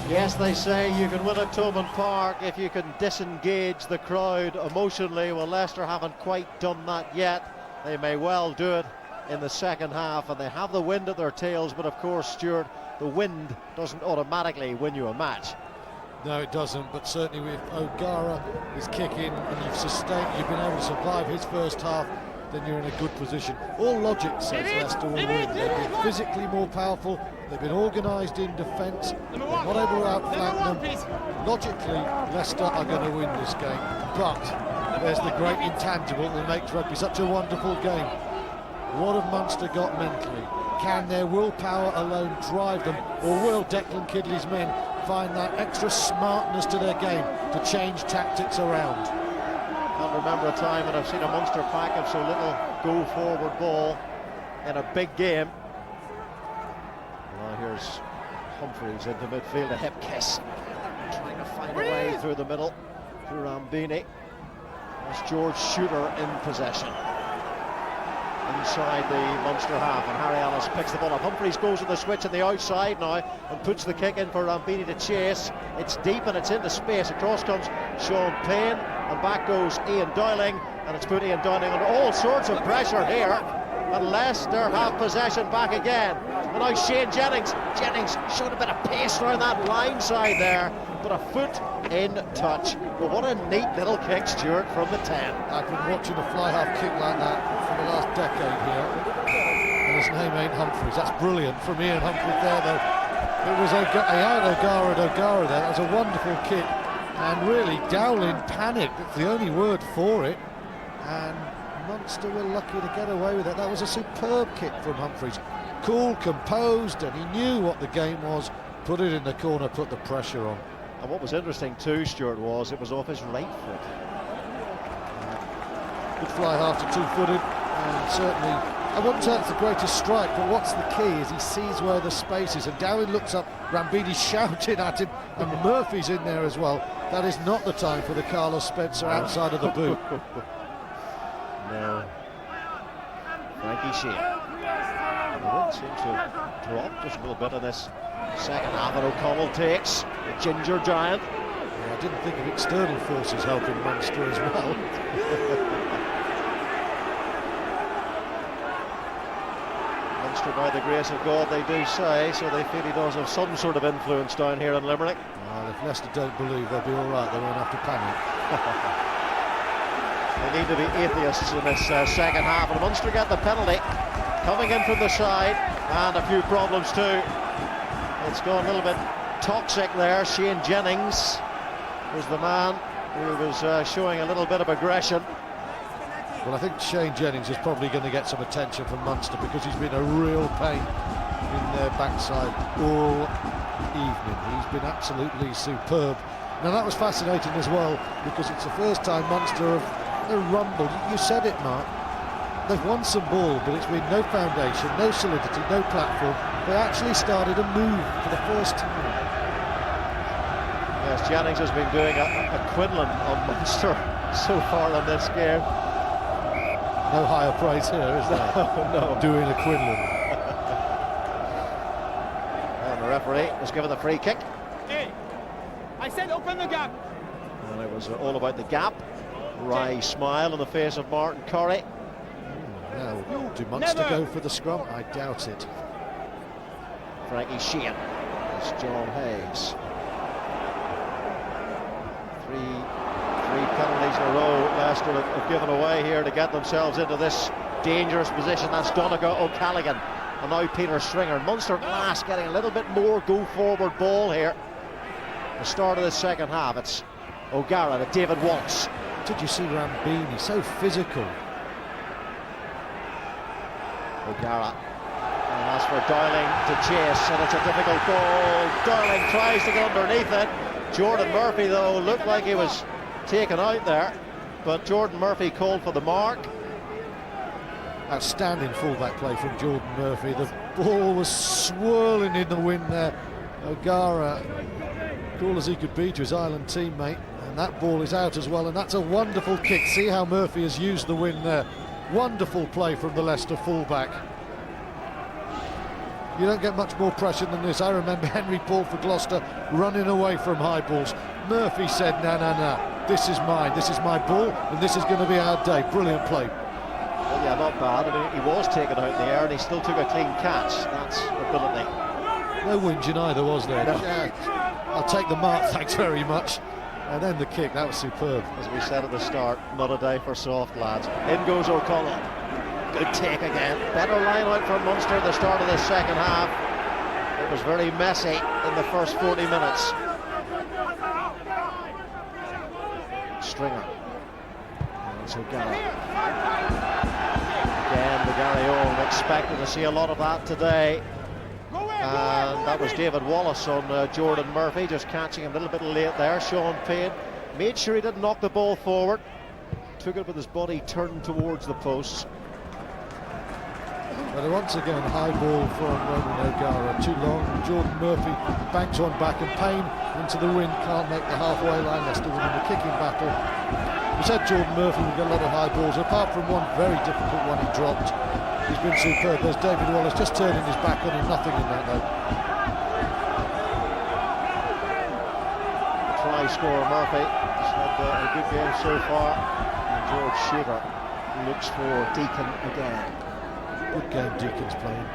Yes, they say you can win at Thomond Park if you can disengage the crowd emotionally. Well, Leicester haven't quite done that yet. They may well do it in the second half, and they have the wind at their tails, but of course, Stuart, the wind doesn't automatically win you a match. No, it doesn't, but certainly with O'Gara is kicking and you've been able to survive his first half, then you're in a good position. All logic says Leicester will win. They've been physically more powerful, they've been organised in defence, they're not able to outflank them. Logically, Leicester are going to win this game, but there's the great intangible that makes rugby such a wonderful game. What have Munster got mentally? Can their willpower alone drive them, or will Declan Kidley's men find that extra smartness to their game to change tactics around? I can't remember a time when I've seen a Munster pack of so little go-forward ball in a big game. Well, here's Humphreys into midfield, a hip kiss, trying to find a way through the middle, through Rambini. That's George Shooter in possession inside the Munster half, and Harry Ellis picks the ball up. Humphreys goes with the switch on the outside now and puts the kick in for Rambini to chase. It's deep and it's into space. Across comes Sean Payne, and back goes Ian Dowling, and it's put Ian Dowling under all sorts of pressure here, and Leicester have possession back again. And now Shane Jennings showed a bit of pace around that line side there, but a foot in touch. But what a neat little kick, Stuart, from the 10. I've been watching a fly half kick like that for the last decade here, and his name ain't Humphreys. That's brilliant from Ian Humphreys there, though. It was O'Gara there. That was a wonderful kick, and really Dowling panicked. It's the only word for it, and Munster were lucky to get away with it. That was a superb kick from Humphreys. Cool, composed, and he knew what the game was. Put it in the corner, put the pressure on. And what was interesting too, Stuart, was it was off his right foot. Good fly half to two-footed, and certainly, I wouldn't say it's the greatest strike, but what's the key is he sees where the space is, and Dowling looks up, Rambini's shouting at him, and Murphy's in there as well. That is not the time for the Carlos Spencer outside of the boot. No. Frankie Shea. The wind seems to drop just a little bit in this second half, and O'Connell takes the ginger giant. Yeah, I didn't think of external forces helping Munster as well. Munster, by the grace of God, they do say, so they feel he does have some sort of influence down here in Limerick. Well, if Leicester don't believe, they'll be all right. They won't have to panic. They need to be atheists in this second half, and Munster get the penalty coming in from the side, and a few problems too. It's gone a little bit toxic there. Shane Jennings was the man who was showing a little bit of aggression. Well, I think Shane Jennings is probably going to get some attention from Munster because he's been a real pain in their backside all evening. He's been absolutely superb. Now that was fascinating as well because it's the first time Munster have rumbled. You said it, Mark. They've won some ball, but it's been no foundation, no solidity, no platform. They actually started a move for the first time. Yes, Jennings has been doing a Quinlan on Munster so far in this game. No higher praise here, is there? No. Doing a Quinlan. And the referee was given the free kick. Hey, I said open the gap. And it was all about the gap. Wry smile on the face of Martin Curry. Now, do Munster go for the scrum? I doubt it. Frankie Sheehan. It's John Hayes. Three penalties in a row Leicester have given away here to get themselves into this dangerous position. That's Donegal O'Callaghan and now Peter Stringer. Munster at last getting a little bit more go-forward ball here. The start of the second half. It's O'Gara to David Waltz. Did you see Rambini? So physical. O'Gara. And that's for Dowling to chase, and it's a difficult ball. Dowling tries to get underneath it. Jordan Murphy, though, looked like he was taken out there, but Jordan Murphy called for the mark. Outstanding fullback play from Jordan Murphy. The ball was swirling in the wind there. O'Gara, cool as he could be to his Ireland teammate, and that ball is out as well, and that's a wonderful kick. See how Murphy has used the wind there. Wonderful play from the Leicester fullback. You don't get much more pressure than this. I remember Henry Paul for Gloucester running away from high balls. Murphy said, no, this is mine, this is my ball, and this is going to be our day. Brilliant play. Well, yeah, not bad. I mean, he was taken out in the air and he still took a clean catch. That's ability. No whinging either, was there? No. Yeah, I'll take the mark, thanks very much. And then the kick, that was superb. As we said at the start, not a day for soft lads. In goes O'Connell. Good take again. Better line out from Munster at the start of the second half. It was very messy in the first 40 minutes. Stringer. And so Gary. Again, the Gary Owen. Expected to see a lot of that today. And that was David Wallace on Jordan Murphy, just catching him a little bit late there. Sean Payne made sure he didn't knock the ball forward. Took it with his body turned towards the posts. But once again, high ball from Roman O'Gara, too long. Jordan Murphy banks one back, and Payne into the wind, can't make the halfway line. Leicester winning the kicking battle. We said Jordan Murphy would get a lot of high balls, apart from one very difficult one he dropped. He's been superb. There's David Wallace just turning his back on him, nothing in that though. The try scorer Murphy has had a good game so far. And George Shooter looks for Deacon again. Good game Deacon's playing.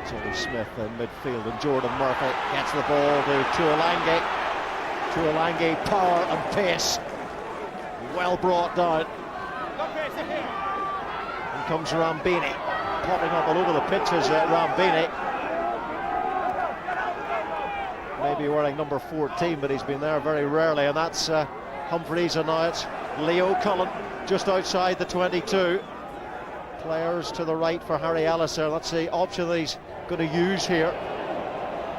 Tony Smith in midfield, and Jordan Murphy gets the ball to Tuolangi. Tuolangi, power and pace. Well brought down. And comes Rambini. Popping up all over the pitches, Rambini. Maybe wearing number 14, but he's been there very rarely, and that's Humphreys, and now it's Leo Cullen just outside the 22. Players to the right for Harry Alistair. That's the option that he's going to use here.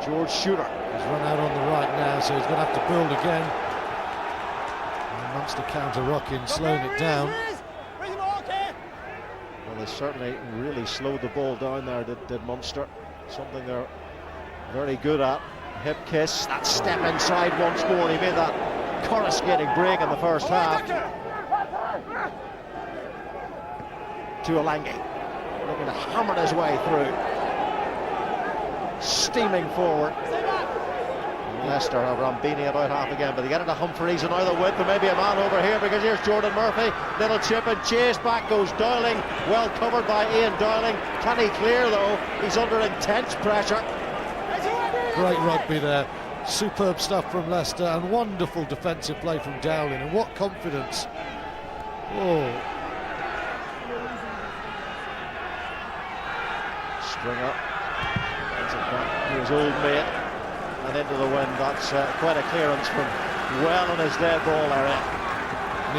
George Shooter. He's run out on the right now, so he's going to have to build again. And Munster counter-rocking, slowing it down. Well, they certainly really slowed the ball down there, did Munster. Something they're very good at. Hip kiss, that step inside once more. He made that coruscating break in the first half. Tuolangi looking to hammer his way through. Steaming forward. Leicester have Rambini at out half again, but they get it to Humphreys, and now the width, and maybe a man over here, because here's Jordan Murphy. Little chip and chase, back goes Dowling, well covered by Ian Dowling. Can he clear though? He's under intense pressure. Great rugby there. Superb stuff from Leicester, and wonderful defensive play from Dowling, and what confidence. Oh. Stringer gets it back to his old mate and into the wind. That's quite a clearance from well in his dead ball area.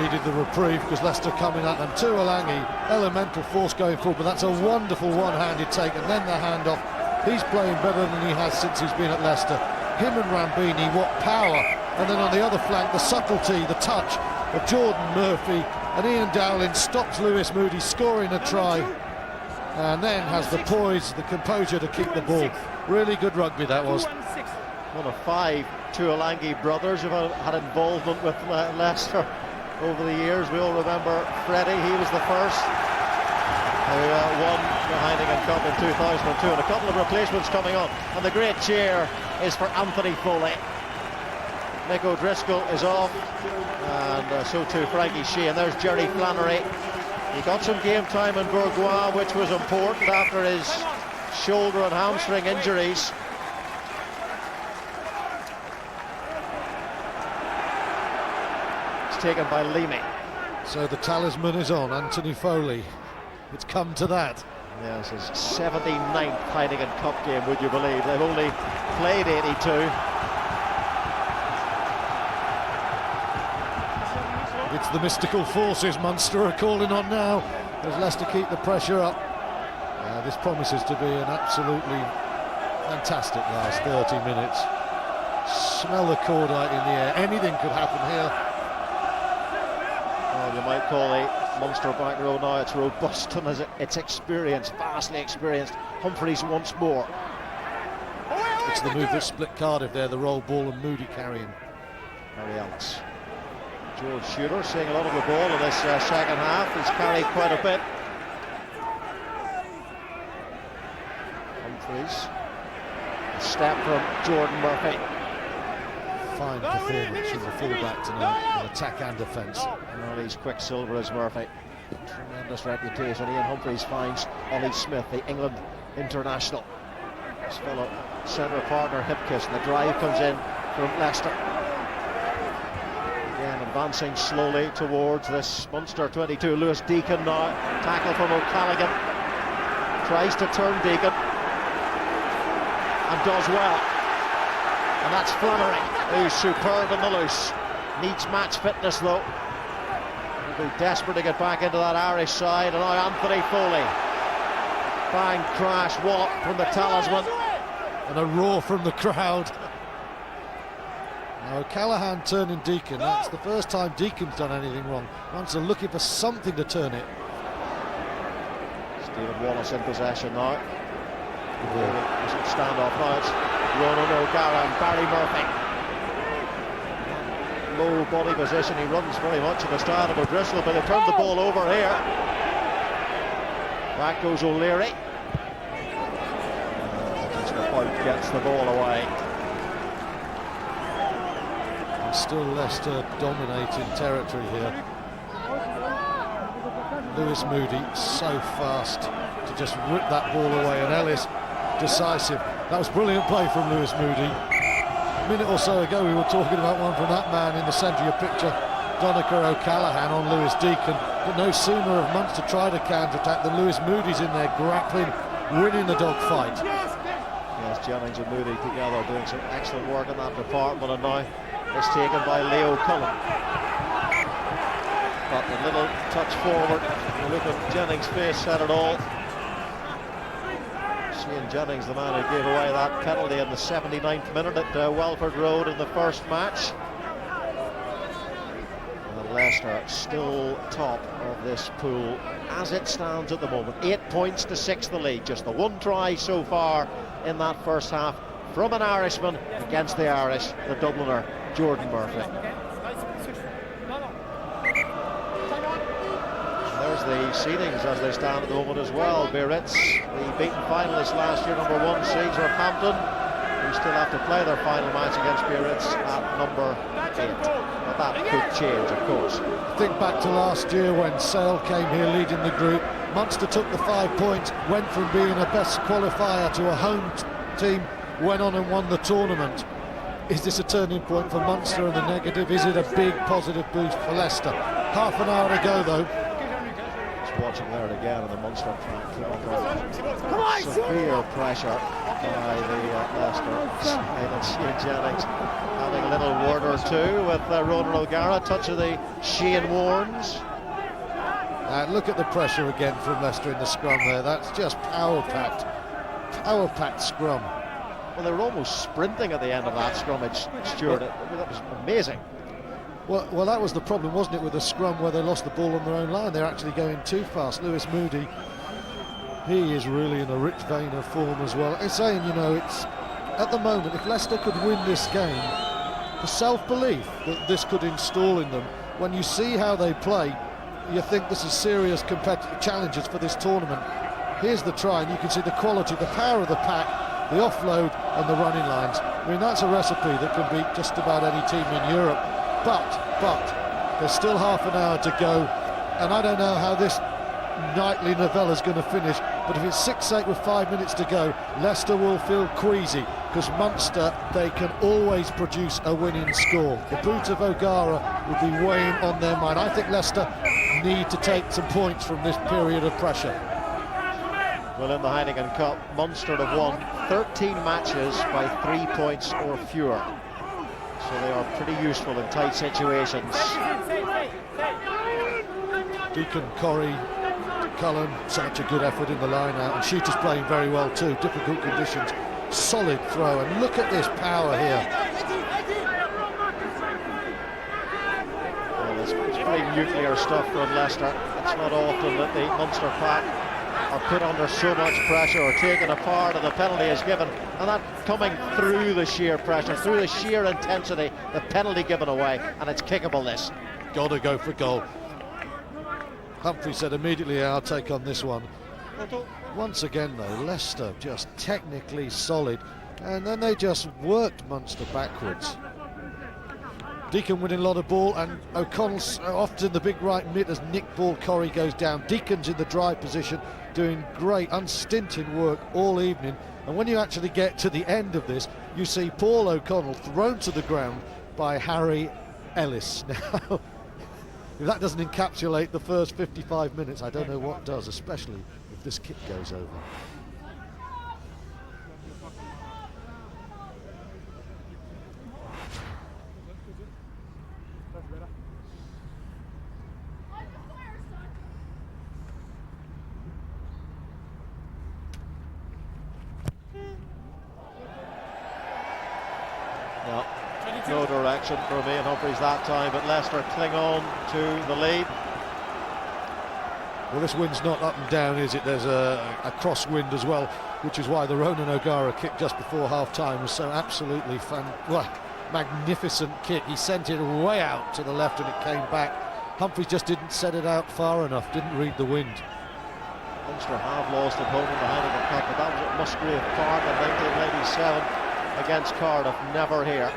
Needed the reprieve because Leicester coming at them. Tuolangi, elemental force going forward, but that's a wonderful one-handed take, and then the handoff. He's playing better than he has since he's been at Leicester. Him and Rambini, what power. And then on the other flank, the subtlety, the touch of Jordan Murphy, and Ian Dowling stops Lewis Moody scoring a try, and then has the poise, the composure to keep the ball. Really good rugby that was. One of 5 Tuolangi brothers who've had involvement with Leicester over the years. We all remember Freddie, he was the first who won the Heineken Cup in 2002, and a couple of replacements coming on, and the great cheer is for Anthony Foley. Nick O'Driscoll is off, and so too Frankie Shea, and there's Jerry Flannery. He got some game time in Bourgois, which was important after his shoulder and hamstring injuries. It's taken by Leamy. So the talisman is on, Anthony Foley. It's come to that. Yes, his 79th Heineken Cup game, would you believe? They've only played 82. It's the mystical forces Munster are calling on now as Leicester keep the pressure up. This promises to be an absolutely fantastic last 30 minutes. Smell the cordite in the air. Anything could happen here. Well, you might call the Munster back row now. It's robust and it's experienced, vastly experienced. Humphreys once more. It's the move that split Cardiff there, the roll ball and Moody carrying. Harry Ellis. George Shooter seeing a lot of the ball in this second half. He's carried quite a bit. Humphreys step from Jordan Murphy. Fine performance from the fullback tonight in attack and defence. Well, he's quicksilver as Murphy. Tremendous reputation. Ian Humphreys finds Ollie Smith, the England international. His fellow centre partner Hipkiss, and the drive comes in from Leicester. Again advancing slowly towards this Munster 22. Lewis Deacon now. Tackle from O'Callaghan. Tries to turn Deacon. And does well. And that's Flannery, who's superb in the loose. Needs match fitness though. He'll be desperate to get back into that Irish side. And now Anthony Foley. Bang, crash, wallop from the talisman. And a roar from the crowd. Now O'Callaghan turning Deacon. That's the first time Deacon's done anything wrong. Munster looking for something to turn it. Stephen Wallace in possession now. Standoff now. It's Ronan O'Gara and Barry Murphy. Low body position. He runs very much in the style of O'Driscoll, but they turned the ball over here. Back goes O'Leary. Gets the ball away. And still Leicester dominating territory here. Lewis Moody so fast to just rip that ball away, and Ellis decisive. That was brilliant play from Lewis Moody. A minute or so ago we were talking about one from that man in the centre of your picture, Donica O'Callaghan on Lewis Deacon, but no sooner have Munster tried a counter-attack than Lewis Moody's in there grappling, winning the dogfight. Yes, Jennings and Moody together doing some excellent work in that department, and now it's taken by Leo Cullen. But a little touch forward, you look at Jennings' face, said it all. Shane Jennings, the man who gave away that penalty in the 79th minute at Welford Road in the first match. And Leicester still top of this pool as it stands at the moment. 8 points to 6 the lead. Just the one try so far in that first half from an Irishman against the Irish, the Dubliner Jordan Murphy. There's the seedings as they stand at the moment as well. Biarritz, the beaten finalists last year, number 1 seeds, Northampton, who still have to play their final match against Biarritz at number 8. But that could change, of course. Think back to last year when Sale came here leading the group. Munster took the 5 points, went from being a best qualifier to a home team, went on and won the tournament. Is this a turning point for Munster and the negative? Is it a big positive boost for Leicester? Half an hour to go though. Watching there again in the Munster track. Severe pressure by the Leicester side, and Shane Jennings having a little word or two with Ronan O'Gara. Touch of the Shane Warnes. Look at the pressure again from Leicester in the scrum there. That's just power-packed scrum. Well, they were almost sprinting at the end of that scrummage, Stuart. That was amazing. Well, that was the problem, wasn't it, with the scrum where they lost the ball on their own line. They're actually going too fast. Lewis Moody, he is really in a rich vein of form as well. It's saying, you know, it's at the moment, if Leicester could win this game, the self-belief that this could install in them, when you see how they play, you think this is serious competitive challenges for this tournament. Here's the try, and you can see the quality, the power of the pack, the offload and the running lines. I mean, that's a recipe that can beat just about any team in Europe. But there's still half an hour to go, and I don't know how this nightly novella is going to finish, but if it's 6-8 with 5 minutes to go, Leicester will feel queasy, because Munster, they can always produce a winning score. The boot of O'Gara will be weighing on their mind. I think Leicester need to take some points from this period of pressure. Well, in the Heineken Cup, Munster have won 13 matches by 3 points or fewer. So they are pretty useful in tight situations. Deacon, Corrie, Cullen, such a good effort in the line out, and Sheeter's playing very well too. Difficult conditions, solid throw, and look at this power here. Well, it's pretty nuclear stuff from Leicester. It's not often that the Munster pack are put under so much pressure or taken apart and the penalty is given, and that coming through the sheer pressure, through the sheer intensity, the penalty given away, and it's kickable this. Gotta go for goal. Humphrey said immediately, I'll take on this one. Once again though, Leicester just technically solid, And then they just worked Munster backwards. Deacon winning a lot of ball, and O'Connell's often the big right mid as Nick Ball-Corrie goes down. Deacon's in the drive position, doing great, unstinted work all evening. And when you actually get to the end of this, you see Paul O'Connell thrown to the ground by Harry Ellis. Now, if that doesn't encapsulate the first 55 minutes, I don't know what does, especially if this kick goes over. No direction for Ian Humphreys that time, but Leicester cling on to the lead. Well, this wind's not up and down, is it? There's a crosswind as well, which is why the Ronan O'Gara kick just before half-time was so absolutely magnificent kick. He sent it way out to the left and it came back. Humphreys just didn't set it out far enough, didn't read the wind. Munster have lost at home in the Heineken Cup, but that was at Musgrave Park in 1987 against Cardiff, never here.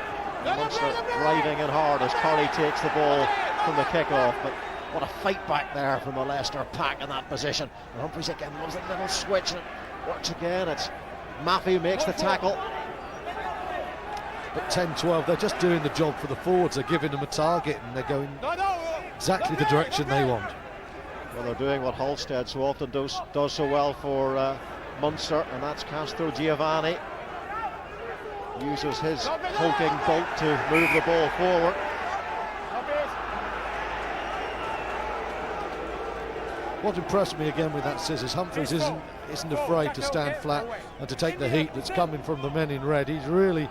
Munster driving in hard as Corrie takes the ball from the kick-off, but what a fight back there from the Leicester pack in that position. And Humphreys again loves a little switch and it works again. It's Maffey who makes the tackle. But 10-12, they're just doing the job for the forwards. They're giving them a target and they're going exactly the direction they want. Well, they're doing what Halstead so often does so well for Munster, and that's Castro Giovanni. Uses his hulking bulk to move the ball forward. What impressed me again with that scissors, Humphreys isn't afraid to stand flat and to take the heat that's coming from the men in red. He's really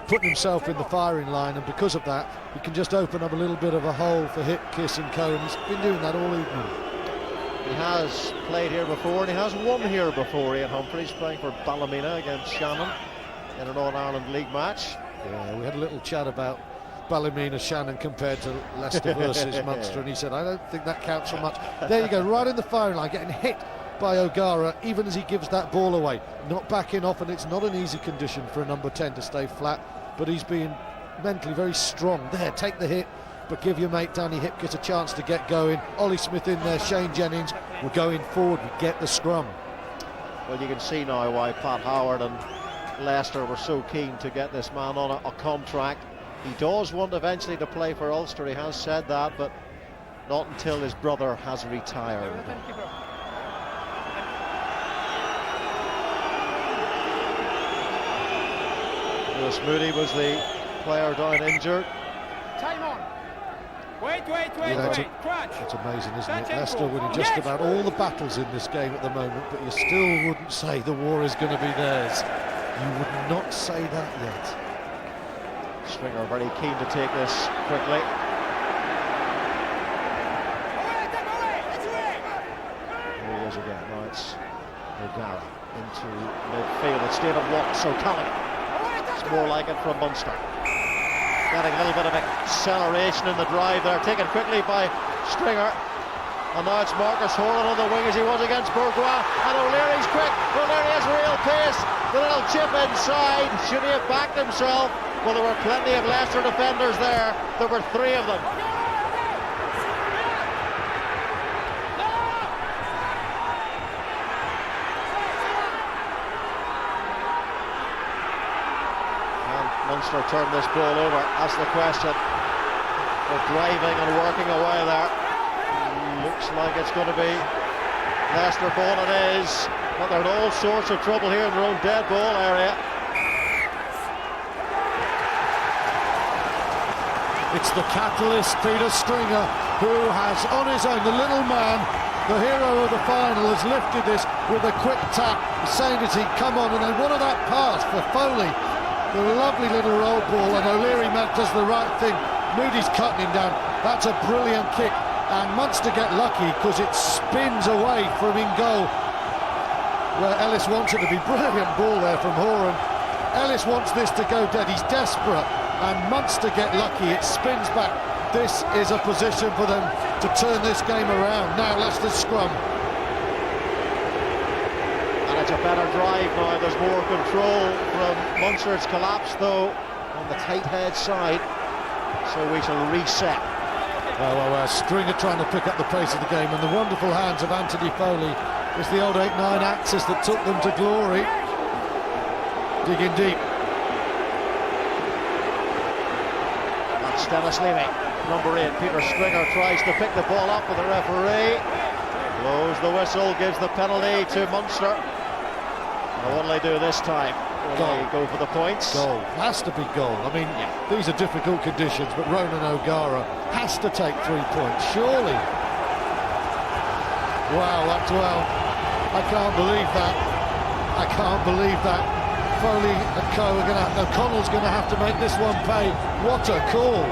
putting himself in the firing line, and because of that, he can just open up a little bit of a hole for hit, kiss and co, and he's been doing that all evening. He has played here before, and he has won here before, Ian Humphreys, playing for Ballymena against Shannon in an All-Ireland League match. Yeah, we had a little chat about Ballymena Shannon compared to Leicester versus Munster, and he said, I don't think that counts for much. There you go, right in the firing line, getting hit by O'Gara, even as he gives that ball away. Not backing off, and it's not an easy condition for a number 10 to stay flat, but he's being mentally very strong. There, take the hit, but give your mate Danny Hipkiss a chance to get going. Ollie Smith in there, Shane Jennings, we're going forward, we get the scrum. Well, you can see now why Pat Howard and Leicester were so keen to get this man on a contract. He does want eventually to play for Ulster, he has said that, but not until his brother has retired. Lewis Moody was the player down injured. Time on. Wait, That's amazing, isn't it? Leicester winning just about all the battles in this game at the moment, but you still wouldn't say the war is going to be theirs. You would not say that yet. Stringer very keen to take this quickly. Here he is again. Now it's O'Gara into midfield. It's David Watts, so Callaghan. It's more like it from Munster. Getting a little bit of acceleration in the drive there, taken quickly by Stringer. And now it's Marcus Horan on the wing as he was against Bourgois. And O'Leary's quick. O'Leary has real pace. The little chip inside. Should he have backed himself? Well, there were plenty of Leicester defenders there. There were three of them. Can Munster turn this ball over? That's the question. They're driving and working away there. Looks like it's going to be Leicester ball, it is, but they're in all sorts of trouble here in their own dead ball area. It's the catalyst, Peter Stringer, who has on his own, the little man, the hero of the final, has lifted this with a quick tap, saying that he'd come on, and then what of that pass for Foley, the lovely little roll ball, and O'Leary does the right thing. Moody's cutting him down. That's a brilliant kick. And Munster get lucky because it spins away from in goal where Ellis wants it to be. Brilliant ball there from Horan. Ellis wants this to go dead. He's desperate, and Munster get lucky. It spins back. This is a position for them to turn this game around. Now Leicester's scrum. And It's a better drive now. There's more control from Munster. It's collapsed though on the tight head side. So we shall reset. Well, Stringer trying to pick up the pace of the game, and the wonderful hands of Anthony Foley. It's the old 8-9 axis that took them to glory. Digging deep. That's Dennis Leamy, number 8. Peter Stringer tries to pick the ball up, with the referee blows the whistle, gives the penalty to Munster. Now, what'll they do this time? Will they go for the points? Goal. Has to be goal. I mean, these are difficult conditions, but Ronan O'Gara has to take 3 points, surely. Wow, I can't believe that. I can't believe that. Foley and Co are going to... O'Connell's going to have to make this one pay. What a call.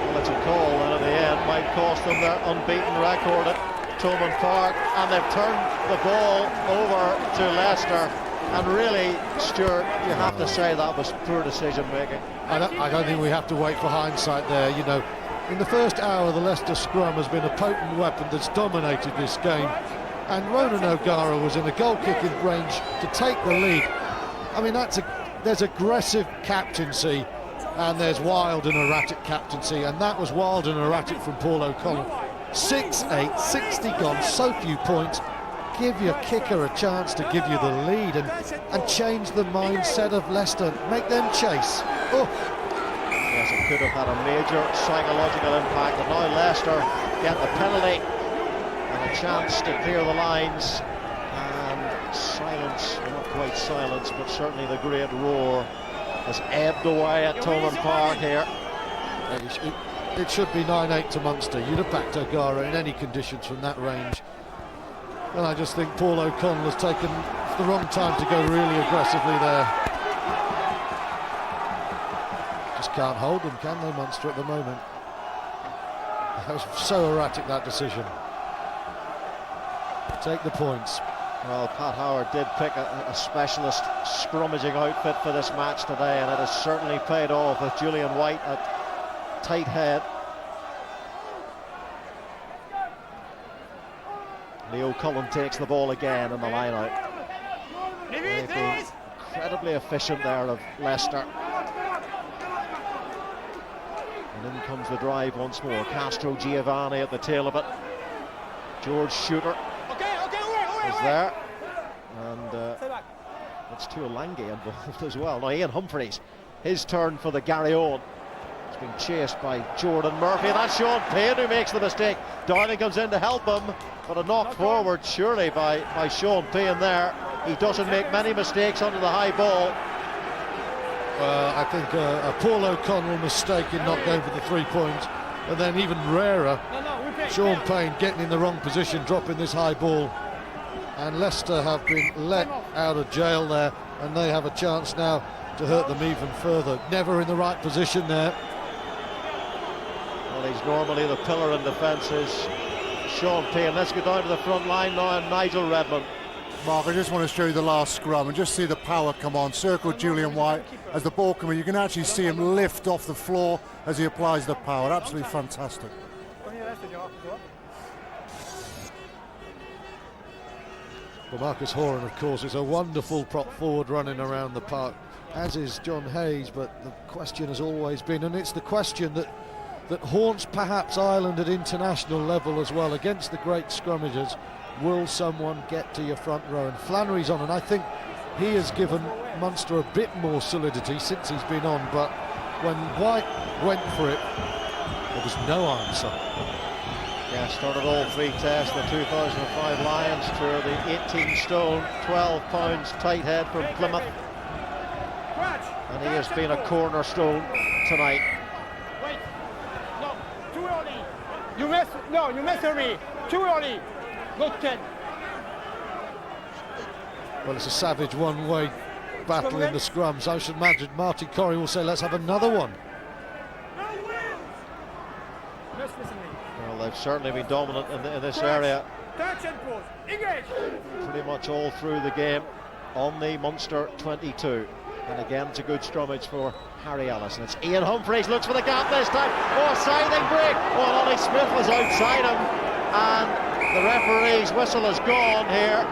Well, it's a call, and at the end might cost them their unbeaten record at Thomond Park, and they've turned the ball over to Leicester. And really, Stuart, you have to say that was poor decision making. I don't think we have to wait for hindsight there. You know, in the first hour, the Leicester scrum has been a potent weapon that's dominated this game, and Ronan O'Gara was in a goal-kicking range to take the lead. I mean, there's aggressive captaincy, and there's wild and erratic captaincy, and that was wild and erratic from Paul O'Connell. 6-8, 60 gone, so few points. Give your kicker a chance to give you the lead and change the mindset of Leicester. Make them chase. Oh. Yes, it could have had a major psychological impact, and now Leicester get the penalty and a chance to clear the lines. And silence, well, not quite silence, but certainly the great roar has ebbed away at Thomond Park here. It should be 9-8 to Munster. You'd have backed O'Gara in any conditions from that range. And I just think Paul O'Connell has taken the wrong time to go really aggressively there. Just can't hold them, can they, Munster, at the moment? That was so erratic, that decision. Take the points. Well, Pat Howard did pick a specialist scrummaging outfit for this match today, and it has certainly paid off with Julian White at tight head. Leo Cullen takes the ball again in the line out. They've been incredibly efficient there of Leicester. And in comes the drive once more. Castro Giovanni at the tail of it. George Shooter is there. And it's Tuolangi involved as well. Now Ian Humphreys, his turn for the Gary Owen. He's been chased by Jordan Murphy. That's Sean Payne who makes the mistake. Downing comes in to help him, but a knock forward surely by Sean Payne there. He doesn't make many mistakes under the high ball. I think a Paul O'Connell mistake in not going for the 3 points, and then even rarer, Sean Payne getting in the wrong position, dropping this high ball. And Leicester have been let out of jail there, and they have a chance now to hurt them even further. Never in the right position there. Well, he's normally the pillar in defence, is Sean Payne. Let's go down to the front line now, and Nigel Redmond. Mark, I just want to show you the last scrum and just see the power come on. Circle Julian White as the ball comes in. You can actually see him lift off the floor as he applies the power. Absolutely fantastic. Well, Marcus Horan, of course, is a wonderful prop forward running around the park, as is John Hayes, but the question has always been, and it's the question that haunts perhaps Ireland at international level as well, against the great scrummagers: will someone get to your front row? And Flannery's on, and I think he has given Munster a bit more solidity since he's been on, but when White went for it, there was no answer. Yeah, started all 3 tests, the 2005 Lions tour, the 18-stone, 12 pounds tight head from Plymouth. And he has been a cornerstone tonight. Wait, no, too early. You mess with me, too early. Not 10. Well, it's a savage one-way battle in the scrums. I should imagine Martin Corrie will say, let's have another one. Well, they've certainly been dominant in this area. Touch and pause. Engage. Pretty much all through the game on the Munster 22. And again, it's a good scrummage for Harry Ellis. And it's Ian Humphreys, looks for the gap this time. Oh, siding break. Oh, Ollie Smith was outside him. And The referee's whistle has gone here.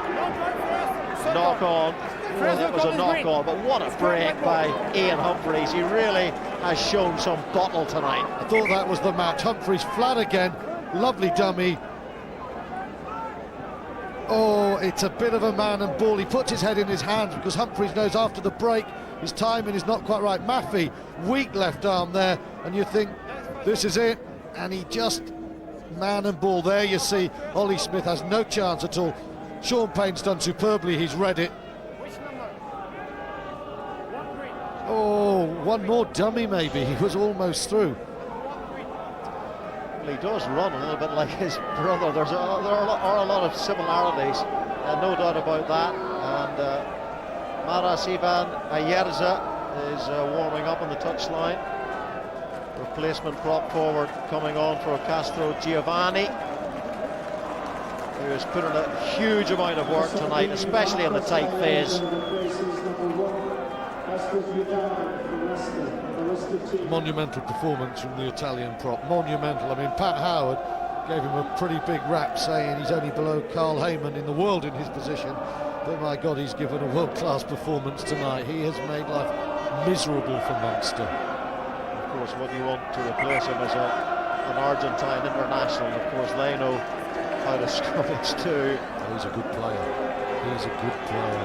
Knock on. Well, it was a knock on, but what a break by Ian Humphreys. He really has shown some bottle tonight. I thought that was the match. Humphreys flat again. Lovely dummy. Oh, it's a bit of a man and ball. He puts his head in his hands because Humphreys knows after the break his timing is not quite right. Maffey, weak left arm there, and you think this is it, and he just man and ball. There you see Ollie Smith has no chance at all. Sean Payne's done superbly, he's read it. Oh, one more dummy maybe, he was almost through. Well, he does run a little bit like his brother. There are a lot of similarities, no doubt about that. And Maras Ivan Ayerza is warming up on the touchline. Replacement prop forward coming on for Castro Giovanni, who has put in a huge amount of work tonight, especially in the tight phase. Monumental performance from the Italian prop, monumental. I mean, Pat Howard gave him a pretty big rap, saying he's only below Carl Heyman in the world in his position, but my God, he's given a world-class performance tonight. He has made life miserable for Munster. Of course, what you want to replace him as an Argentine international. Of course, they know how to scrummage too. Oh, he's a good player. He's a good player.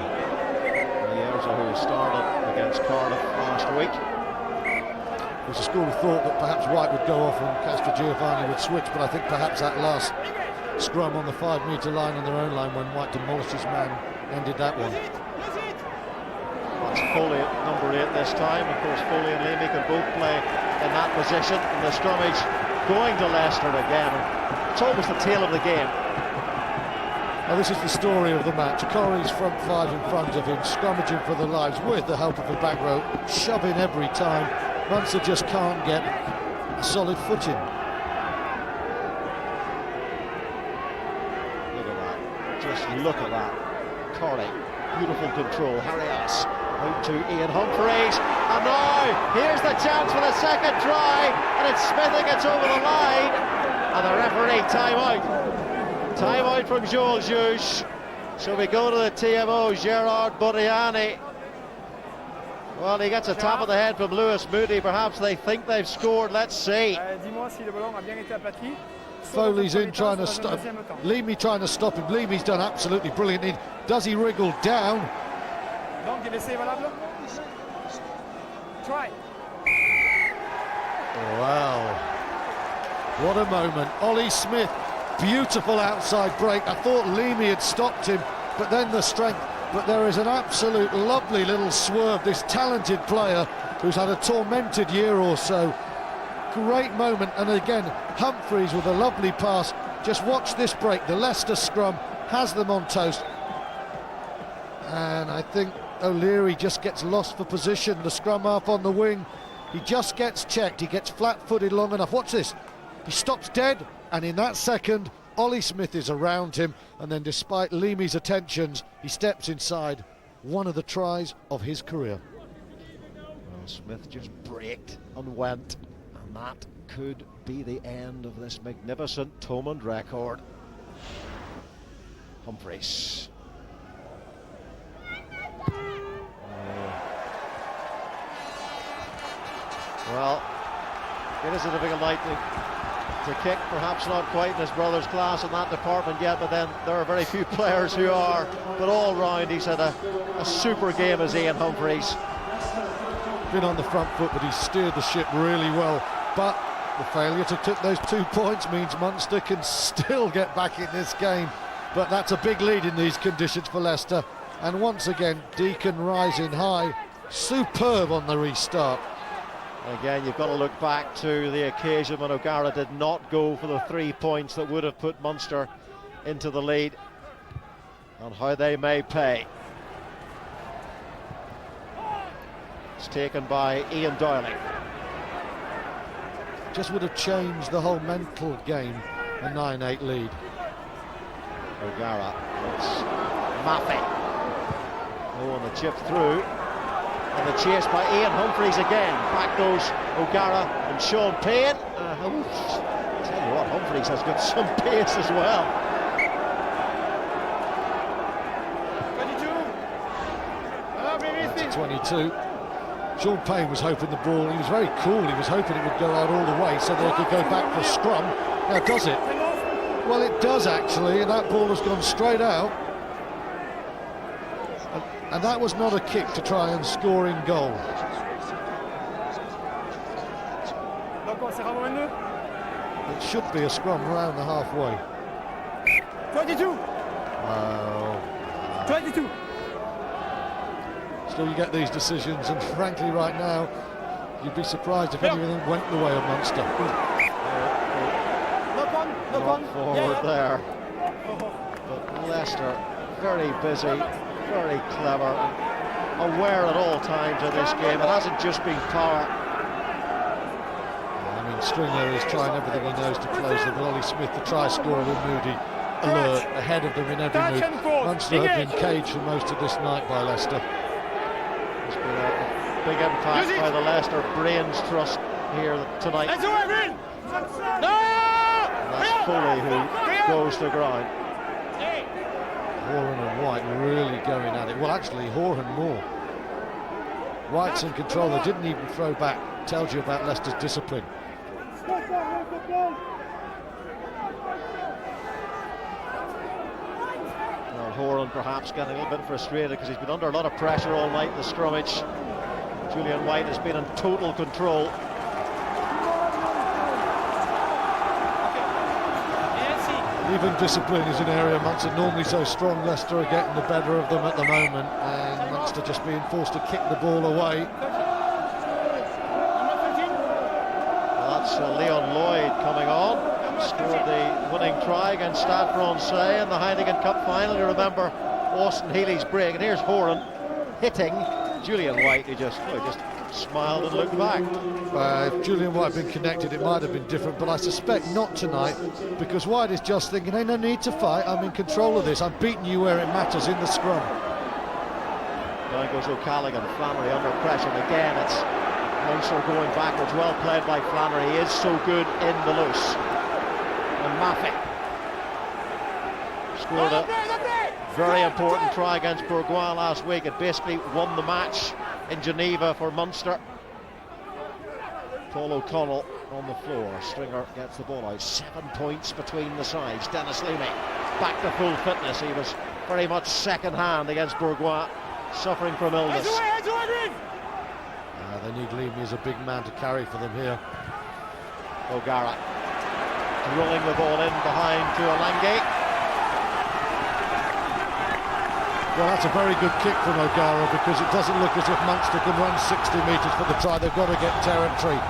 Ayerza, who started against Cardiff last week. There was a school of thought that perhaps White would go off and Castro Giovanni would switch, but I think perhaps that last scrum on the 5-metre line on their own line when White demolished his man ended that one. That's Foley at number 8 this time. Of course, Foley and Leamy can both play in that position. And the scrummage going to Leicester again. It's almost the tail of the game. Now this is the story of the match. Corrie's front 5 in front of him, scrummaging for their lives with the help of the back row, shoving every time. Munster just can't get a solid footing. Look at that. Just look at that. Corrie, beautiful control. Harry Ellis out to Ian Humphreys. And now, here's the chance for the second try. And it's Smith that gets over the line. And the referee, time out. Time out from Joel Juge. So we go to the TMO, Gerard Boriani. Well, he gets a tap on the head from Lewis Moody. Perhaps they think they've scored. Let's see. Foley's in trying to stop. Leamy trying to stop him. Leamy's done absolutely brilliantly. Does he wriggle down? Try. Wow. What a moment. Ollie Smith, beautiful outside break. I thought Leamy had stopped him, but then the strength. But there is an absolute lovely little swerve. This talented player who's had a tormented year or so. Great moment, and again Humphreys with a lovely pass. Just watch this break. The Leicester scrum has them on toast, and I think O'Leary just gets lost for position. The scrum half on the wing, he just gets checked. He gets flat-footed long enough. Watch this. He stops dead, and in that second Ollie Smith is around him, and then despite Leamy's attentions, he steps inside. One of the tries of his career. Well, Smith just braked and went, and that could be the end of this magnificent Thomond record. Humphreys. Well, it is a difficult night to kick, perhaps not quite in his brother's class in that department yet, but then there are very few players who are. But all round, he's had a super game as Ian Humphreys. Been on the front foot, but he's steered the ship really well. But the failure to take those 2 points means Munster can still get back in this game. But that's a big lead in these conditions for Leicester. And once again, Deacon rising high. Superb on the restart. Again, you've got to look back to the occasion when O'Gara did not go for the 3 points that would have put Munster into the lead, and how they may pay. It's taken by Ian Doyley. Just would have changed the whole mental game, a 9-8 lead. O'Gara, it's Maffey. Oh, and the chip through. And the chase by Ian Humphreys again. Back goes O'Gara and Sean Payne. Tell you what, Humphreys has got some pace as well. 22. Sean Payne was hoping the ball, he was very cool, he was hoping it would go out all the way so they could go back for a scrum. Now does it? Well, it does actually, and that ball has gone straight out. And that was not a kick to try and score in goal. It should be a scrum around the halfway. 22. Wow. 22. Still you get these decisions, and frankly right now, you'd be surprised if anything went the way of Munster. Not forward there. But Leicester, very busy, very clever, aware at all times of this game. It hasn't just been power. I mean, Stringer is trying everything he knows to close them. Ollie Smith, the try scorer with Moody, alert, ahead of them in every move. Munster have been caged for most of this night by Leicester. There's been a big impact by the Leicester brains trust here tonight. And that's Foley who goes to ground. Horan and White really going at it. Well, actually, Horan more. White's in control. They didn't even throw back. Tells you about Leicester's discipline. Well, Horan perhaps getting a little bit frustrated because he's been under a lot of pressure all night in the scrummage. Julian White has been in total control. Even discipline is an area Munster normally so strong. Leicester are getting the better of them at the moment, and Munster just being forced to kick the ball away. Well, that's Leon Lloyd coming on. Scored the winning try against Stade Francais in the Heineken Cup final. You remember Austin Healy's break, and here's Horan hitting Julian White, who just smiled and looked back. If Julian White had been connected, it might have been different, but I suspect not tonight, because White is just thinking, hey, no need to fight, I'm in control of this, I'm beating you where it matters in the scrum. Down goes O'Callaghan, Flannery under pressure, and again it's Munster going backwards, well played by Flannery, he is so good in the loose. And Maffei scored a very important try against Bourgoin last week. It basically won the match in Geneva for Munster. Paul O'Connell on the floor. Stringer gets the ball out. 7 points between the sides. Dennis Leamy back to full fitness. He was very much second hand against Bourgoin, suffering from illness. They need Leamy as a big man to carry for them here. O'Gara rolling the ball in behind to Olange. Well, that's a very good kick from O'Gara, because it doesn't look as if Munster can run 60 metres for the try. They've got to get territory,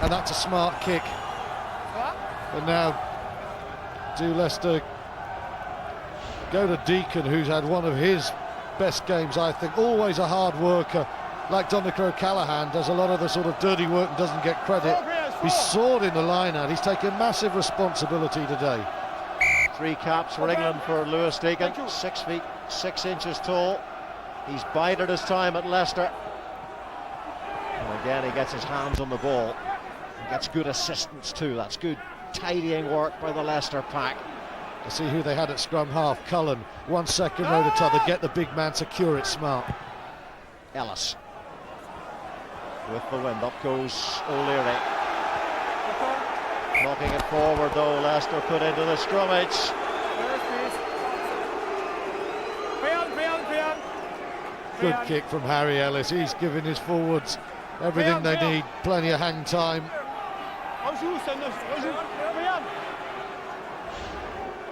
and that's a smart kick. And now do Leicester go to Deacon, who's had one of his best games, I think. Always a hard worker, like Dominic O'Callaghan, does a lot of the sort of dirty work and doesn't get credit. He's soared in the line out. He's taken massive responsibility today. 3 caps for England for Lewis Deacon, 6 feet 6 inches tall. He's bided his time at Leicester, and again he gets his hands on the ball. He gets good assistance too. That's good tidying work by the Leicester pack. To see who they had at scrum half. Cullen, 1 second row to t'other. Get the big man, secure it smart. Ellis with the wind. Up goes O'Leary. Knocking it forward though, Leicester put into the scrummage. Good kick from Harry Ellis. He's giving his forwards everything they need. Plenty of hang time.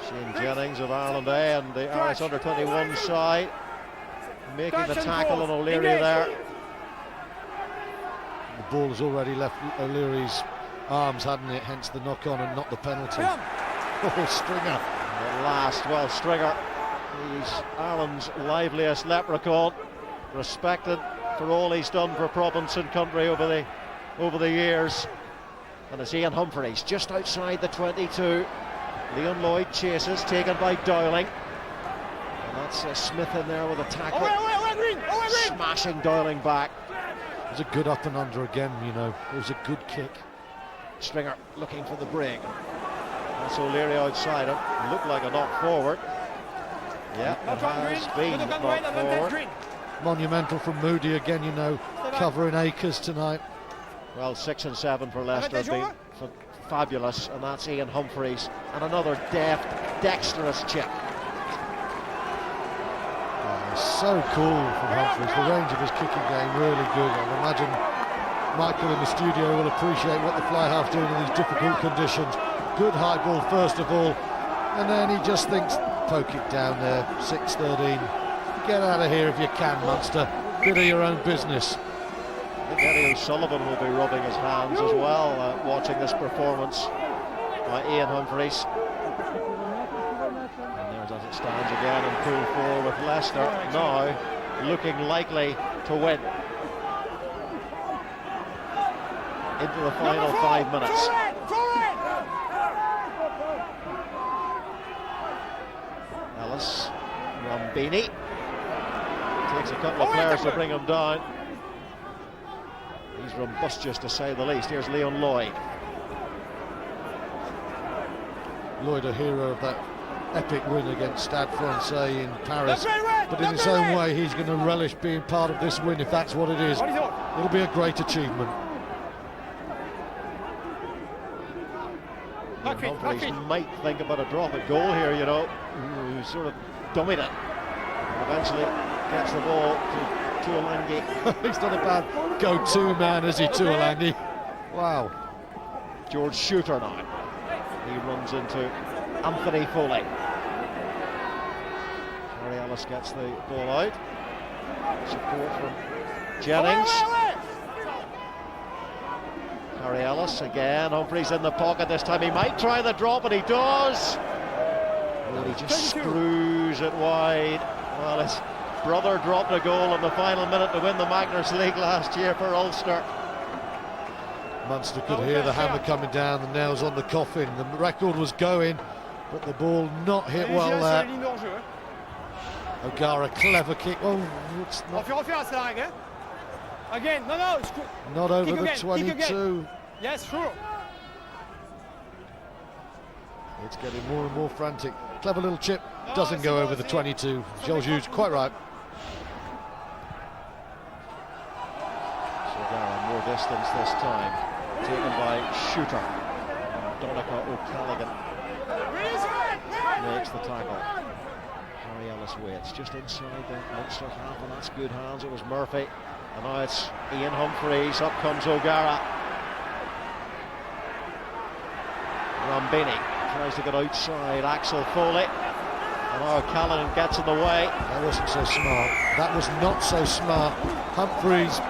Shane Jennings of Ireland A and the Irish under-21 side making the tackle on O'Leary there. The ball has already left O'Leary's arms, hadn't it? Hence the knock-on and not the penalty. Oh, Stringer. At last, well, Stringer, he's Ireland's liveliest leprechaun, respected for all he's done for province and country over the years. And it's Ian Humphreys just outside the 22. Leon Lloyd chases, taken by Dowling. And that's Smith in there with a tackle. Smashing Dowling back. It was a good up and under again, you know. It was a good kick. Stringer looking for the break. That's O'Leary outside him. Looked like a knock forward. Yeah, it has been knocked forward. monumental from Moody again, you know, covering acres tonight. Well, 6 and 7 for Leicester have been fabulous, and that's Ian Humphreys, and another dexterous chip. So cool from Humphreys. The range of his kicking game really good. I imagine Michael in the studio will appreciate what the fly half's doing in these difficult conditions. Good high ball first of all, and then he just thinks, poke it down there, 6-13. Get out of here if you can, Munster. Bit of your own business. I think Eddie O'Sullivan will be rubbing his hands as well, watching this performance by Ian Humphreys. And there's as it stands again in pool 4 with Leicester, now looking likely to win. Into the final 5 minutes. Ellis, Rambini takes a couple of players to bring him down. He's rumbustious to say the least. Here's Leon Lloyd. Lloyd, a hero of that epic win against Stade Francais in Paris, but in his own way he's going to relish being part of this win if that's what it is. It'll be a great achievement. Humphreys might think about a drop at goal here, you know. Ooh, sort of dummied it. Eventually gets the ball to Tuolangi. He's not a bad go-to man, is he, Tuolangi? Wow. George Shooter now. He runs into Anthony Foley. Harry Ellis gets the ball out. Support from Jennings. Harry Ellis again. Humphreys in the pocket this time. He might try the drop, and he does. And he just screws it wide. Well, his brother dropped a goal in the final minute to win the Magners League last year for Ulster. Munster could hear the hammer coming down, the nails on the coffin. The record was going, but the ball not hit well there. O'Gara, clever kick. Oh, it's not. Again, no, it's good. Not over the 22. Yes, sure. It's getting more and more frantic. Clever little chip, doesn't go over the 22. Joel Hughes, quite right. So O'Gara, more distance this time. Taken by Shooter. Donica O'Callaghan makes the tackle. Harry Ellis waits just inside the Munster half, and that's good hands. It was Murphy, and now it's Ian Humphreys. Up comes O'Gara. Rambini tries to get outside Axel Foley, and now O'Callaghan gets in the way. That wasn't so smart. That was not so smart. Humphreys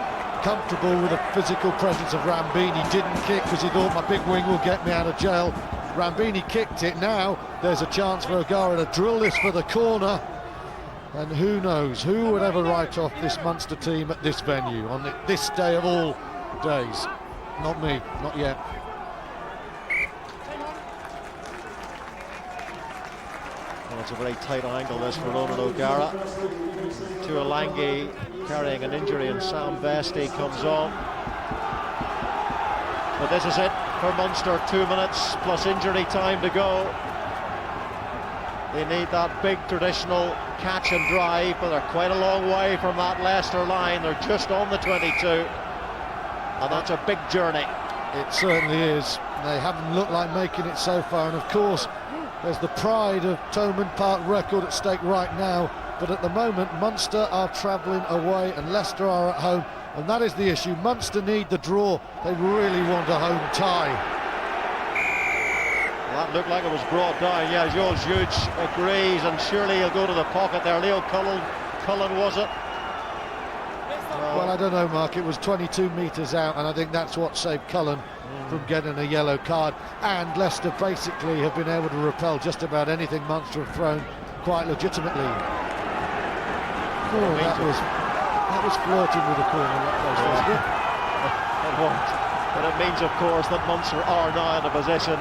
comfortable with the physical presence of Rambini, didn't kick because he thought my big wing will get me out of jail. Rambini kicked it. Now there's a chance for O'Gara to drill this for the corner, and who knows, who would ever write off this Munster team at this venue on this day of all days? Not me, not yet. Well, it's a very tight angle this for Ronan O'Gara. Tuolangi carrying an injury, and Sam Vesti comes on. But this is it for Munster, 2 minutes plus injury time to go. They need that big traditional catch and drive, but they're quite a long way from that Leicester line. They're just on the 22, and that's a big journey. It certainly is. They haven't looked like making it so far, and of course there's the pride of Thomond Park record at stake right now. But at the moment, Munster are travelling away and Leicester are at home, and that is the issue. Munster need the draw. They really want a home tie. Well, that looked like it was brought down. Yeah, Jules Hughes agrees, and surely he'll go to the pocket there. Leo Cullen was it? Well, I don't know, Mark. It was 22 metres out, and I think that's what saved Cullen from getting a yellow card. And Leicester basically have been able to repel just about anything Munster have thrown quite legitimately. Oh, that was flirting with the corner, that place, wasn't it? It won't. But it means, of course, that Munster are now in a position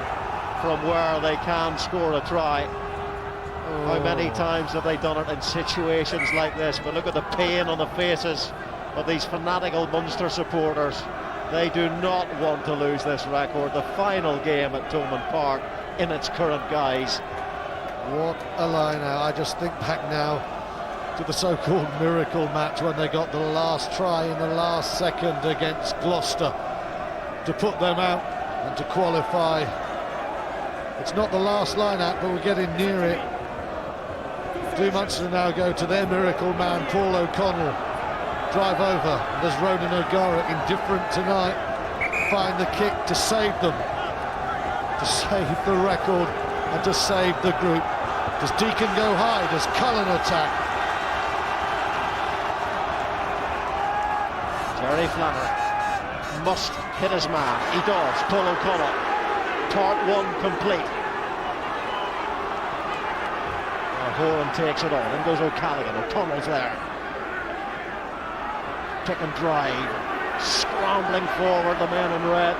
from where they can score a try. Oh. How many times have they done it in situations like this? But look at the pain on the faces of these fanatical Munster supporters. They do not want to lose this record. The final game at Thomond Park in its current guise. What a line out. I just think back now to the so-called miracle match when they got the last try in the last second against Gloucester to put them out and to qualify. It's not the last line-out, but we're getting near it. Do Munster now go to their miracle man, Paul O'Connell, drive over, and does Ronan O'Gara, indifferent tonight, find the kick to save them, to save the record and to save the group. Does Deacon go high? Does Cullen attack? Jerry Flannery must hit his man. He does. Paul O'Connell. Part one complete. Horan takes it on. In goes O'Callaghan. O'Connell's there. Pick and drive. Scrambling forward, the men in red.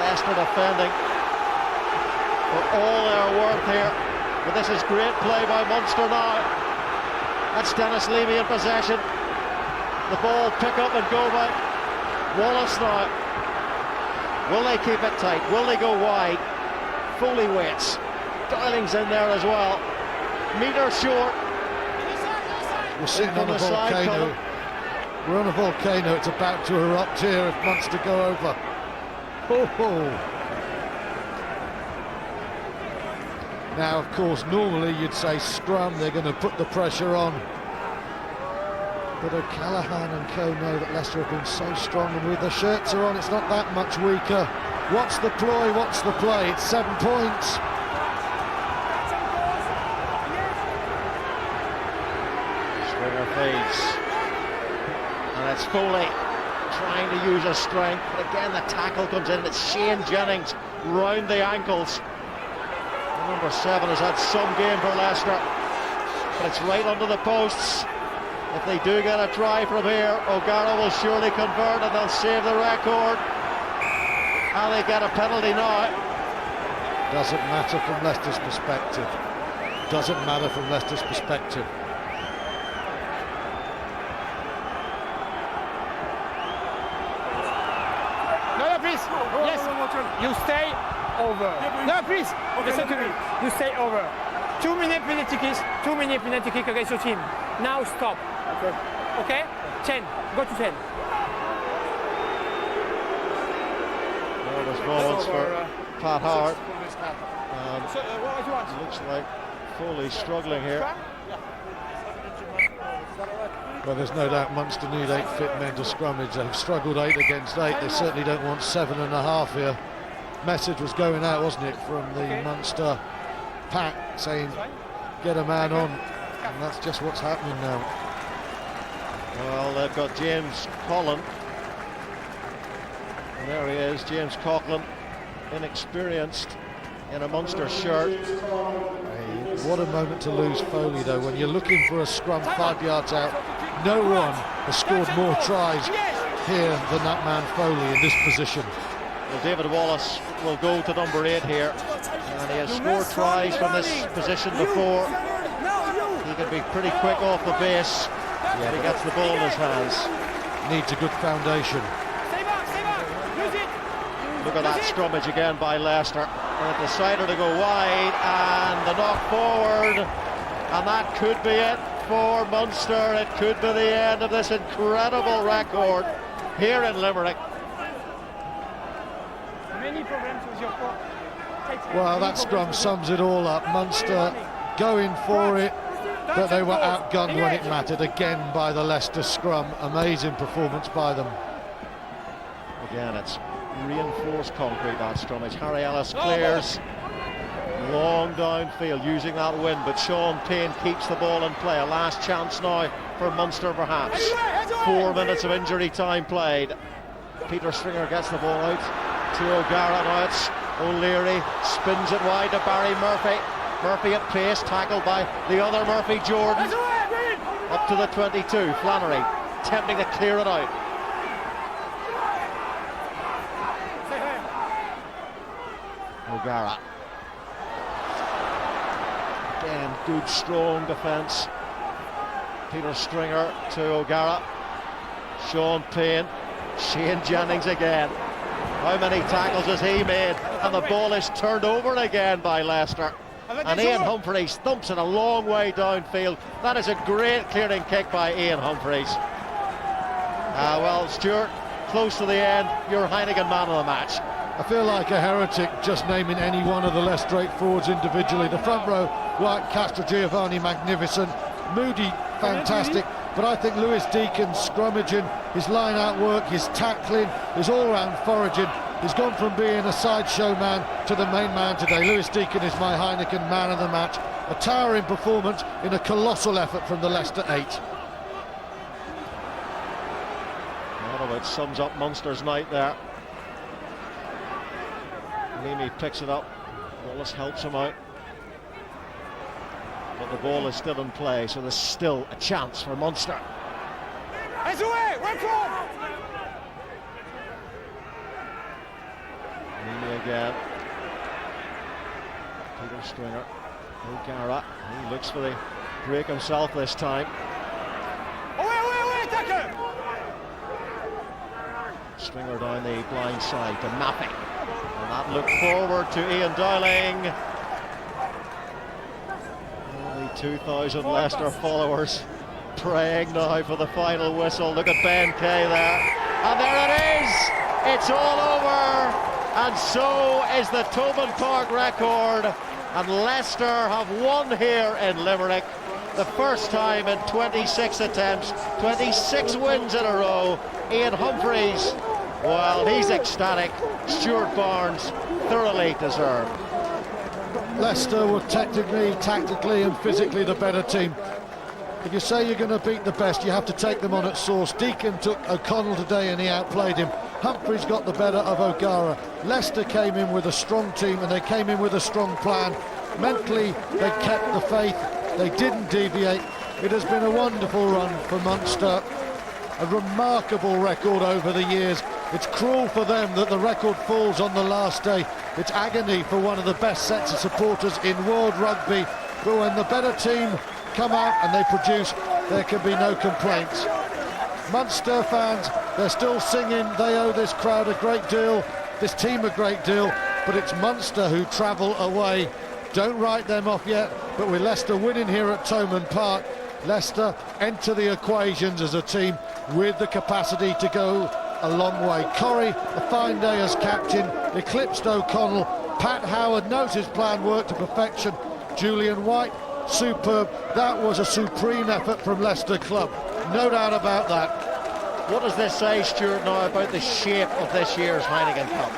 Leicester defending for all their worth here. But this is great play by Munster now. That's Dennis Levy in possession. The ball pick up and go by Wallace now. Will they keep it tight? Will they go wide? Foley waits. Dowling's in there as well. Metre short. We're sitting on a volcano. We're on a volcano. It's about to erupt here if Munster go over. Oh. Now, of course, normally you'd say scrum. They're going to put the pressure on. But O'Callaghan and co know that Leicester have been so strong, and with the shirts are on, it's not that much weaker. What's the ploy? What's the play? It's 7 points. Stringer feeds. And it's Foley trying to use his strength. But again, the tackle comes in. It's Shane Jennings round the ankles. The number 7 has had some game for Leicester. But it's right under the posts. If they do get a try from here, O'Gara will surely convert and they'll save the record. And they get a penalty now. Doesn't matter from Leicester's perspective. Doesn't matter from Leicester's perspective. No, please. Yes, you stay over. No, please. Listen to me. You stay over. 2 minute penalty kick. 2 minute penalty kick against your team. Now stop. Okay? 10. Go to 10. Well, there's moments for Pat Howard. It looks like Foley's struggling here. Well, there's no doubt Munster need 8 fit men to scrummage. They've struggled 8 against 8. They certainly don't want 7.5 here. Message was going out, wasn't it, from the Munster pack, saying get a man on, and that's just what's happening now. Well, they've got James Collin. And there he is, James Coughlin, inexperienced in a Munster shirt. Hey, what a moment to lose Foley, though, when you're looking for a scrum 5 yards out. No one has scored more tries here than that man Foley in this position. Well, David Wallace will go to number 8 here, and he has scored tries from this position before. He can be pretty quick off the base. Yeah, he gets the ball in his hands. Needs a good foundation. Look at that scrummage again by Leicester. And it decided to go wide, and the knock forward, and that could be it for Munster. It could be the end of this incredible record here in Limerick. Well, that scrum sums it all up. Munster going for it, but they were outgunned when it mattered again by the Leicester scrum. Amazing performance by them. Again, it's reinforced concrete, that scrummage. Harry Ellis clears long downfield using that wind, but Sean Payne keeps the ball in play. A last chance now for Munster, perhaps. 4 minutes of injury time played. Peter Stringer gets the ball out to O'Gara. Now it's O'Leary, spins it wide to Barry Murphy. Murphy at pace, tackled by the other Murphy, Jordan. Up to the 22, Flannery attempting to clear it out. O'Gara. Again, good strong defence. Peter Stringer to O'Gara. Sean Payne. Shane Jennings again. How many tackles has he made? And the ball is turned over again by Leicester. and Ian Humphreys thumps it a long way downfield. That is a great clearing kick by Ian Humphreys. Well, Stuart, close to the end, your Heineken man of the match. I feel like a heretic just naming any one of the less straightforwards individually. The front row, White, Castro, Giovanni, magnificent. Moody, fantastic. But I think Lewis Deacon's scrummaging, his line-out work, his tackling, his all-round foraging. He's gone from being a sideshow man to the main man today. Lewis Deacon is my Heineken man of the match. A towering performance in a colossal effort from the Leicester 8. A lot of it sums up Munster's night there. Leamy picks it up. Wallace helps him out. But the ball is still in play, so there's still a chance for Munster. Leamy again. Peter Stringer. O'Gara. He looks for the break himself this time. Stringer down the blind side to Mapping. And that look forward to Ian Dowling. Only 2,000 Leicester followers praying now for the final whistle. Look at Ben Kay there. And there it is! It's all over! And so is the Tobin Park record. And Leicester have won here in Limerick. The first time in 26 attempts, 26 wins in a row. Ian Humphreys, well, he's ecstatic. Stuart Barnes, thoroughly deserved. Leicester were technically, tactically and physically the better team. If you say you're going to beat the best, you have to take them on at source. Deacon took O'Connell today and he outplayed him. Humphreys got the better of O'Gara. Leicester came in with a strong team and they came in with a strong plan. Mentally, they kept the faith. They didn't deviate. It has been a wonderful run for Munster. A remarkable record over the years. It's cruel for them that the record falls on the last day. It's agony for one of the best sets of supporters in world rugby. But when the better team come out and they produce, there can be no complaints. Munster fans, they're still singing. They owe this crowd a great deal, this team a great deal, but it's Munster who travel away. Don't write them off yet, but with Leicester winning here at Thomond Park, Leicester enter the equations as a team with the capacity to go a long way. Corrie, a fine day as captain, eclipsed O'Connell. Pat Howard knows his plan worked to perfection. Julian White, superb. That was a supreme effort from Leicester Club, no doubt about that. What does this say, Stuart, now about the shape of this year's Heineken Cup?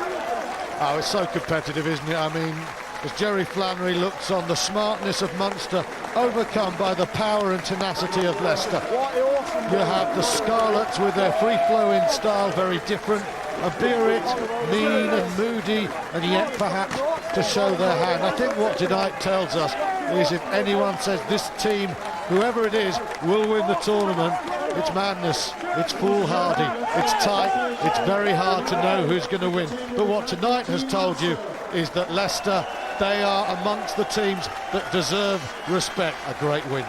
Oh, it's so competitive, isn't it? I mean, as Jerry Flannery looks on, the smartness of Munster overcome by the power and tenacity of Leicester. You have the Scarlets with their free-flowing style, very different. Albeit mean and moody, and yet perhaps to show their hand. I think what tonight tells us is if anyone says this team, whoever it is, will win the tournament, it's madness, it's foolhardy, it's tight, it's very hard to know who's going to win. But what tonight has told you is that Leicester, they are amongst the teams that deserve respect. A great win.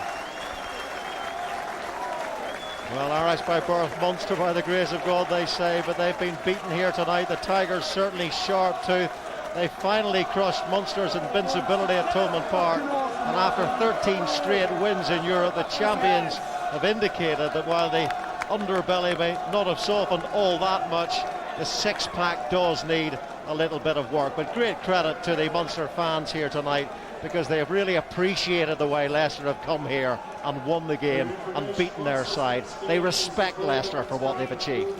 Well, Irish by birth, Munster by the grace of God, they say, but they've been beaten here tonight. The Tigers certainly sharp too. They finally crushed Munster's invincibility at Thomond Park, and after 13 straight wins in Europe, the champions have indicated that while the underbelly may not have softened all that much, the six-pack does need a little bit of work. But great credit to the Munster fans here tonight, because they have really appreciated the way Leicester have come here and won the game and beaten their side. They respect Leicester for what they've achieved.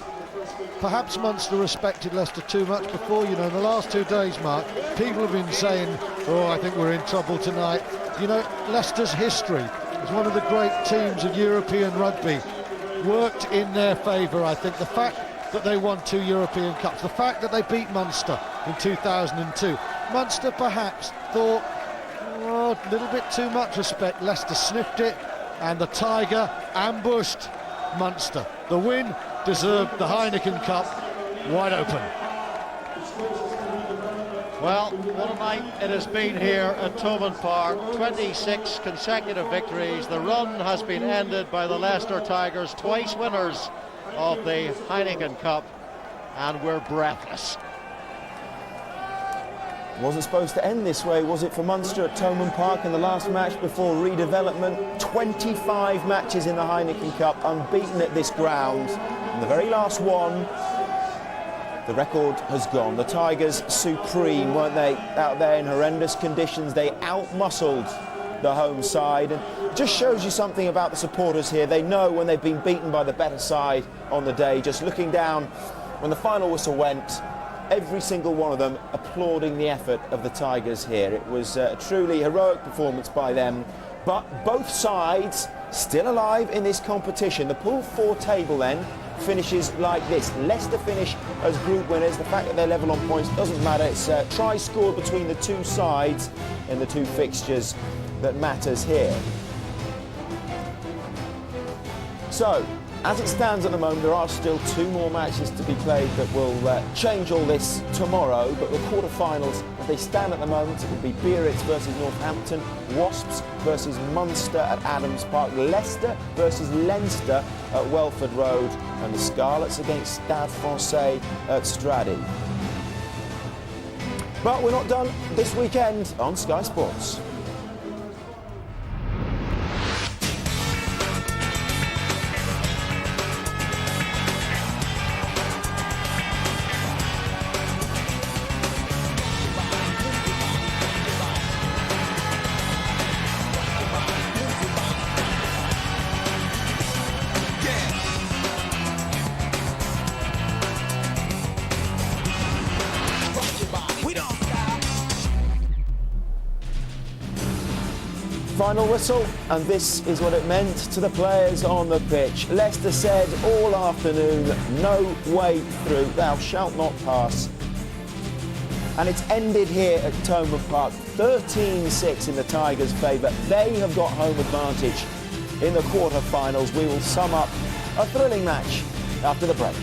Perhaps Munster respected Leicester too much before. You know, in the last 2 days, Mark, people have been saying, oh, I think we're in trouble tonight. You know, Leicester's history as one of the great teams of European rugby worked in their favour, I think. The fact that they won 2 European Cups, the fact that they beat Munster in 2002. Munster perhaps thought, oh, a little bit too much respect. Leicester sniffed it, and the Tiger ambushed Munster. The win deserved the Heineken Cup wide open. Well, what a night it has been here at Thomond Park. 26 consecutive victories. The run has been ended by the Leicester Tigers, twice winners of the Heineken Cup, and we're breathless. Wasn't supposed to end this way, was it, for Munster at Thomond Park in the last match before redevelopment? 25 matches in the Heineken Cup, unbeaten at this ground. And the very last one, the record has gone. The Tigers supreme, weren't they? Out there in horrendous conditions, they out-muscled the home side, and it just shows you something about the supporters here. They know when they've been beaten by the better side on the day. Just looking down when the final whistle went, every single one of them applauding the effort of the Tigers here. It was a truly heroic performance by them, but both sides still alive in this competition. The Pool 4 table then finishes like this. Leicester finish as group winners. The fact that they're level on points doesn't matter. It's tries scored between the two sides in the two fixtures that matters here. So, as it stands at the moment, there are still 2 more matches to be played that will change all this tomorrow, but the quarter-finals, as they stand at the moment, it will be Biarritz versus Northampton, Wasps versus Munster at Adams Park, Leicester versus Leinster at Welford Road, and the Scarlets against Stade Francais at Stradey. But we're not done this weekend on Sky Sports. Final whistle, and this is what it meant to the players on the pitch. Leicester said all afternoon, no way through, thou shalt not pass. And it's ended here at Thomond Park, 13-6 in the Tigers' favour. They have got home advantage in the quarter-finals. We will sum up a thrilling match after the break.